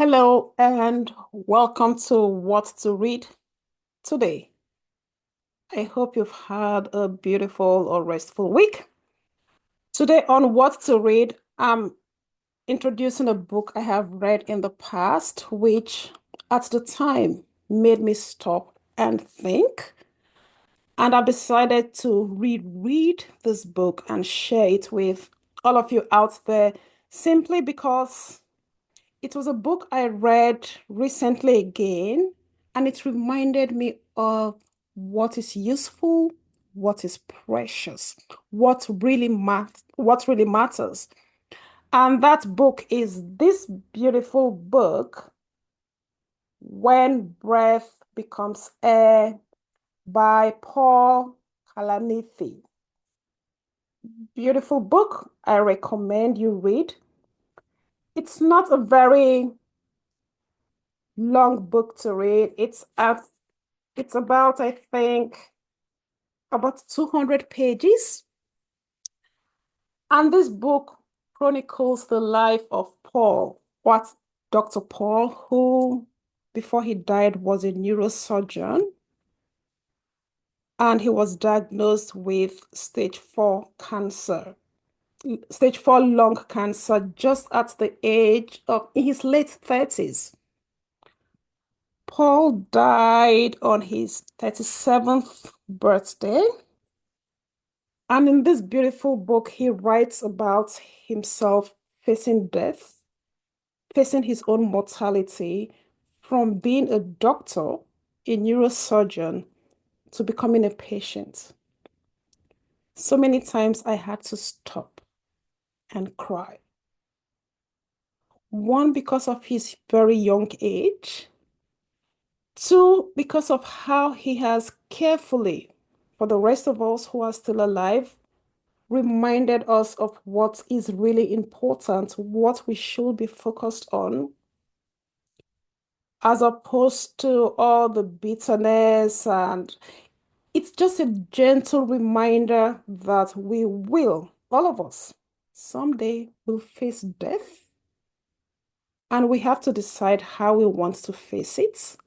Hello and welcome to What to Read today. I hope you've had a beautiful or restful week. Today on What to Read, I'm introducing a book I have read in the past, which at the time made me stop and think. And I've decided to reread this book and share it with all of you out there simply because it was a book I read recently again, and it reminded me of what is useful, what is precious, what really matters. And that book is this beautiful book, When Breath Becomes Air by Paul Kalanithi. Beautiful book. I recommend you read. It's not a very long book to read. It's about, I think, about 200 pages. And this book chronicles the life of Paul, what Dr. Paul, who before he died was a neurosurgeon, and he was diagnosed with stage 4 lung cancer, just at the age of in his late 30s. Paul died on his 37th birthday. And in this beautiful book, he writes about himself facing death, facing his own mortality, from being a doctor, a neurosurgeon, to becoming a patient. So many times I had to stop and cry. One, because of his very young age. Two, because of how he has carefully, for the rest of us who are still alive, reminded us of what is really important, what we should be focused on, as opposed to all the bitterness. And it's just a gentle reminder that we will, all of us, someday will face death. And we have to decide how we want to face it,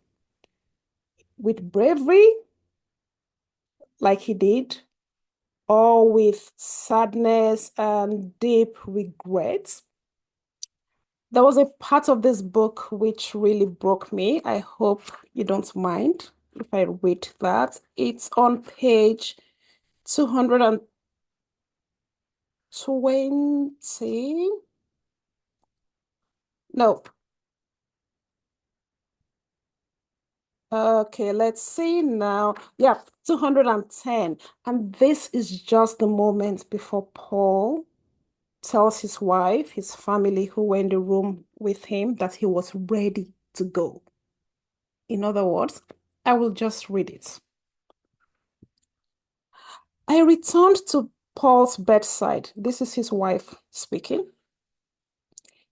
with bravery, like he did, or with sadness and deep regret. There was a part of this book which really broke me. I hope you don't mind if I read that. It's on page 220. No. Okay, let's see now. Yeah, 210. And this is just the moment before Paul tells his wife, his family who were in the room with him, that he was ready to go. In other words, I will just read it. I returned to Paul's bedside. This is his wife speaking.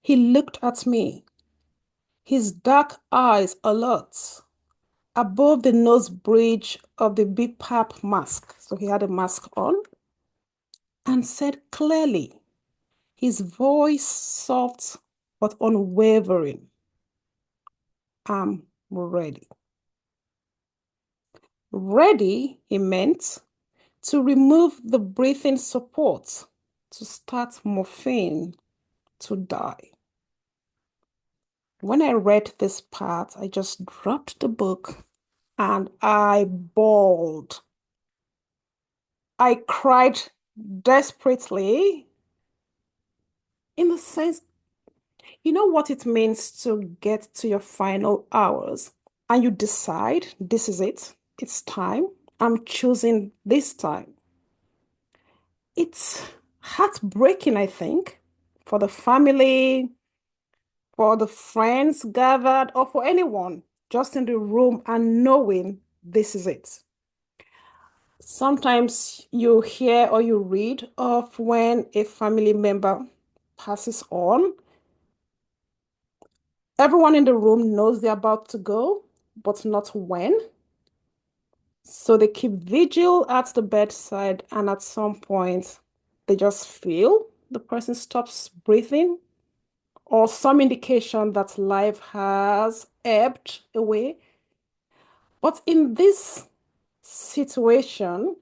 He looked at me, his dark eyes alert, above the nose bridge of the BPAP mask. So he had a mask on, and said clearly, his voice soft but unwavering, I'm ready. Ready, he meant, to remove the breathing support, to start morphine, to die. When I read this part, I just dropped the book and I bawled. I cried desperately, in the sense, you know what it means to get to your final hours and you decide, this is it, it's time, I'm choosing this time. It's heartbreaking, I think, for the family, for the friends gathered, or for anyone just in the room and knowing this is it. Sometimes you hear or you read of when a family member passes on. Everyone in the room knows they're about to go, but not when. So they keep vigil at the bedside, and at some point, they just feel the person stops breathing, or some indication that life has ebbed away. But in this situation,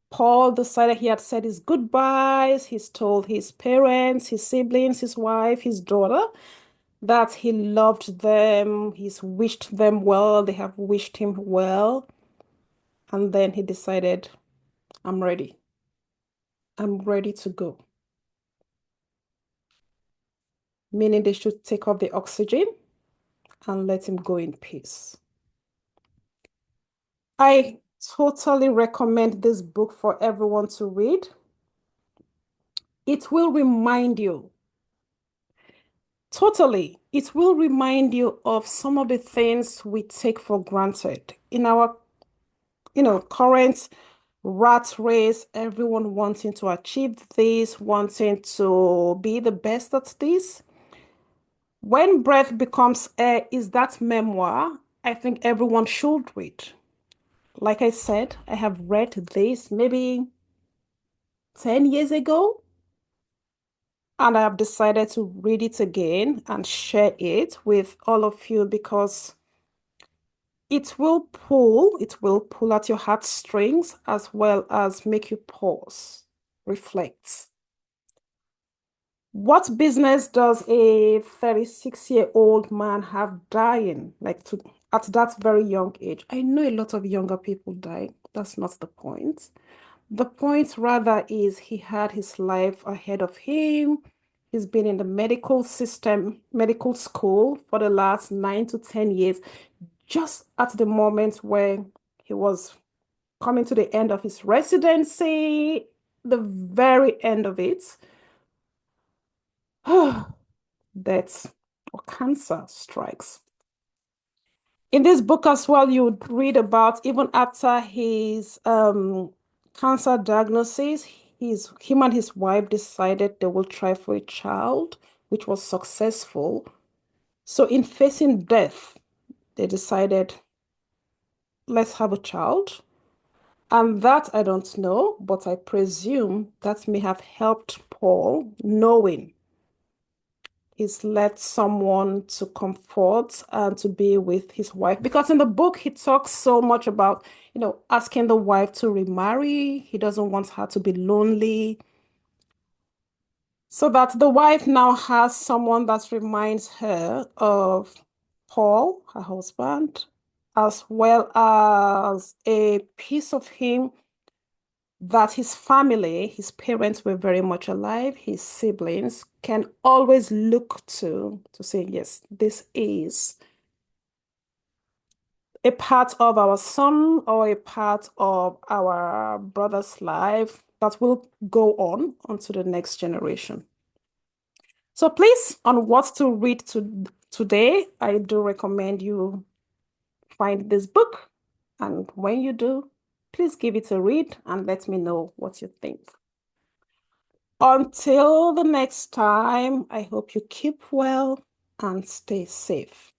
Paul decided he had said his goodbyes. He's told his parents, his siblings, his wife, his daughter that he loved them. He's wished them well. They have wished him well. And then he decided, I'm ready. I'm ready to go. Meaning they should take off the oxygen and let him go in peace. I totally recommend this book for everyone to read. It will remind you, totally, it will remind you of some of the things we take for granted in our, current rat race, everyone wanting to achieve this, wanting to be the best at this. When Breath Becomes Air is that memoir I think everyone should read. Like I said, I have read this maybe 10 years ago, and I have decided to read it again and share it with all of you because it will pull at your heartstrings as well as make you pause, reflect. What business does a 36-year-old man have dying, at that very young age? I know a lot of younger people die. That's not the point. The point rather is he had his life ahead of him. He's been in the medical system, medical school for the last 9 to 10 years. Just at the moment where he was coming to the end of his residency, the very end of it, death or cancer strikes. In this book as well, you would read about even after his cancer diagnosis, him and his wife decided they will try for a child, which was successful. So in facing death, they decided, let's have a child. And that I don't know, but I presume that may have helped Paul knowing he's led someone to comfort and to be with his wife. Because in the book, he talks so much about, asking the wife to remarry. He doesn't want her to be lonely. So that the wife now has someone that reminds her of Paul, her husband, as well as a piece of him that his family, his parents were very much alive, his siblings can always look to say, yes, this is a part of our son or a part of our brother's life that will go on onto the next generation. So please, on what to read today, I do recommend you find this book. And when you do, please give it a read and let me know what you think. Until the next time, I hope you keep well and stay safe.